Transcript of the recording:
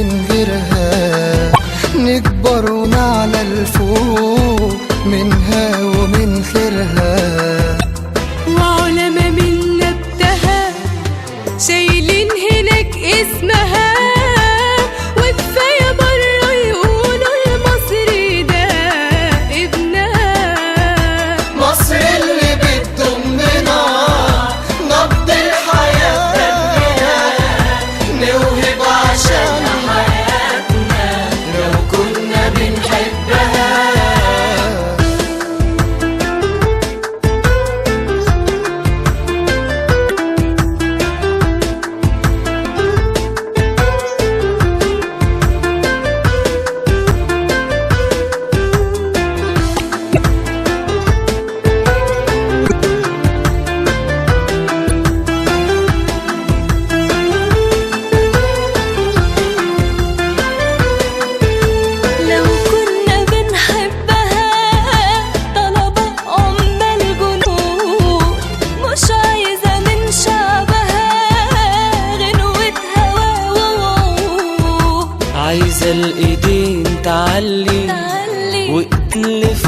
من غيرها نكبر ونعلى الفوق منها ومن خيرها. وعلماء من نبتها شايلين هناك اسمها، وكفاية بره يقولوا المصري ده ابنها. مصر اللي بتضمنا نبض الحياة دمنا، نوهب عشان حياتنا لو كنا بنحبها. عايزة الايدين تعلي وتلف